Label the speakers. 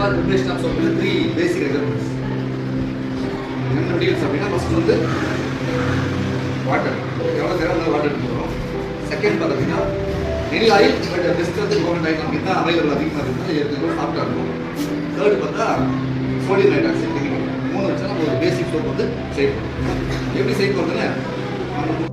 Speaker 1: For preparation of soap 3 basic requirements. என்ன deals அப்படின்னா first வந்து வாட்டர், எவ்வளோ தேவை வாட்டர் எடுத்துக்கிறோம். செகண்ட் பார்த்தீங்கன்னா நெல் ஆயில் பட் பெஸ்ட் வந்து கோகனட் ஆயில் நமக்கு தான் அவைலபிள் அதிகமாக இருக்குது, ஏற்கனவே சாஃப்டாக இருக்கும். தேர்டு பார்த்தா சோடியம் நைட்ராக்சைடு. 3 வச்சா நம்ம ஒரு பேசிக் சோப் வந்து செய்யணும். எப்படி செய்ய போகிறதுன்னு